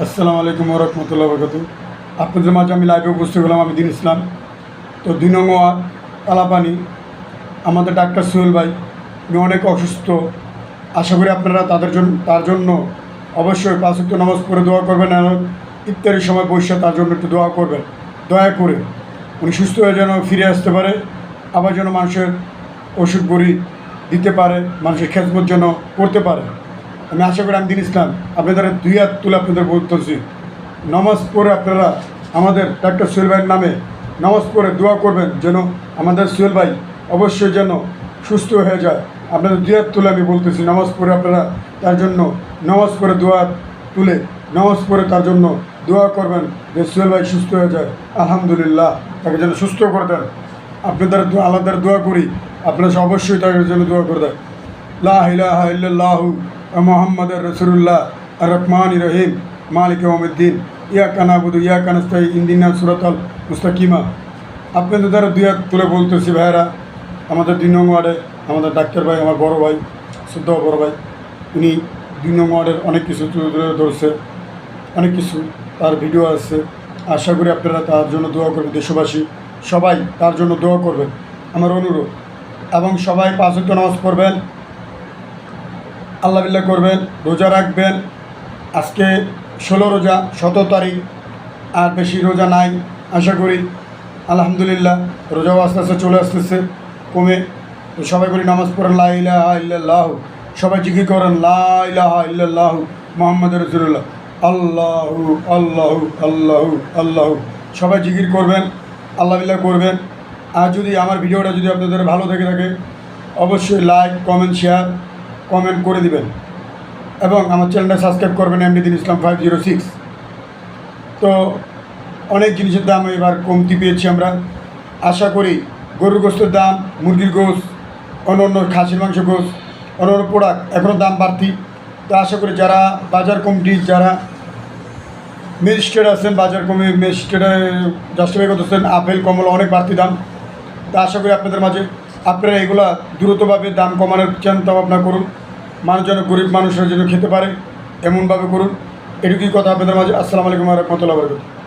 আসসালামু আলাইকুম ওয়া রাহমাতুল্লাহি ওয়া বারাকাতুহু। আপনাদের মাঝে আমি লাইভে উপস্থিত হলাম। আমি দিন ইসলাম। তো ২ নং ওয়ার্ড কালাপানি, আমাদের ডাক্তার সোহেল ভাই উনি অনেক অসুস্থ। আশা করি আপনারা তার জন্য অবশ্যই ৫ ওয়াক্ত নামাজ পড়ে দোয়া করবেন, আর ইফতারের সময় বসে তার জন্য একটু দোয়া করবেন। দয়া করে উনি সুস্থ হয়ে যেন ফিরে আসতে পারে, আবার যেন মানুষের ওষুধ বড়ি দিতে পারে, মানুষের খেদমত যেন করতে পারে। আমি আশা করি আমি দিন ইসলাম আপনাদের ২ হাত তুলে আপনাদের বলতেছি, নামাজ পড়ে আপনারা আমাদের ডাক্তার সোহেল ভাইয়ের নামে নামাজ পড়ে দোয়া করবেন যেন আমাদের সোহেল ভাই অবশ্যই যেন সুস্থ হয়ে যায়। আপনাদের ২ হাত তুলে আমি বলতেছি, নামাজ পড়ে আপনারা তার জন্য নামাজ পড়ে দোয়া তুলে নামাজ পড়ে তার জন্য দোয়া করবেন যে সোহেল ভাই সুস্থ হয়ে যায়। আলহামদুলিল্লাহ, তাকে যেন সুস্থ করে দেন। আপনাদের আলাদা দোয়া করি, আপনারা অবশ্যই তাদের জন্য দোয়া করে দেন। লা ইলাহা ইল্লাল্লাহু মুহাম্মাদুর রাসূলুল্লাহ আর রহমানির রহিম মালিক ইয়াউমিদ্দিন ইয়াকা নাবুদু ইয়াকা নাস্তাইন ইহদিনাস সিরাতাল মুস্তাকিমা। আপনাদের দ্বারা ২ হাত তুলে বলতেছি ভাইয়েরা, আমাদের ২ নং ওয়ার্ডে আমাদের ডাক্তার ভাই, আমার বড় ভাই, শুদ্ধ বড় ভাই, উনি ২ নং ওয়ার্ডের অনেক কিছু তুলে ধরছে, অনেক কিছু তার ভিডিও আছে। আশা করি আপনারা তার জন্য দোয়া করবেন। দেশবাসী সবাই তার জন্য দোয়া করবেন আমার অনুরোধ, এবং সবাই ৫ ওয়াক্ত নামাজ পড়বেন, আল্লাহ বিল্লাহ করবেন, রোজা রাখবেন। আজকে ১৬ রোজা, ১৭ তারিখ, আর বেশি রোজা নাই। আশা করি আলহামদুলিল্লাহ রোজাও আস্তে আস্তে চলে আসতেছে কমে। তো সবাই করি নামাজ পড়েন, লা ইলাহা ইল্লাল্লাহু, সবাই জিকির করেন লা ইলাহা ইল্লাল্লাহু মুহাম্মাদুর রাসূলুল্লাহ, আল্লাহু আল্লাহু আল্লাহু আল্লাহু। সবাই জিকির করবেন, আল্লাহ বিল্লাহ করবেন। আর যদি আমার ভিডিওটা যদি আপনাদের ভালো থেকে থাকে অবশ্যই লাইক, কমেন্ট, শেয়ার, কমেন্ট করে দিবেন, এবং আমার চ্যানেলটা সাবস্ক্রাইব করবেন, এমডি দিন ইসলাম 506। তো অনেক জিনিসের দাম এবার কমতি পেয়েছি আমরা। আশা করি গরুর গোশতের দাম, মুরগির গোশ, অন্য খাসির মাংস গোশ, অন্য প্রোডাক্ট এখনও দাম বাড়তি। তো আশা করি যারা বাজার কমিটি, যারা ম্যাজিস্ট্রেট আছেন, বাজার কমিটি ম্যাজিস্ট্রেটে জাস্টিফাই করতেছেন আপেল কমলা অনেক বাড়তি দাম। তা আশা করি আপনাদের মাঝে আপনারা এগুলা দ্রুতভাবে দাম কমানোর চিন্তা ভাবনা করুন, মানুষ যেন, গরিব মানুষরা যেন খেতে পারে এমনভাবে করুন। এটুকুই কথা আপনাদের মাঝে। আসসালামু আলাইকুম ওয়া রাহমাতুল্লাহি ওয়া বারাকাতুহু।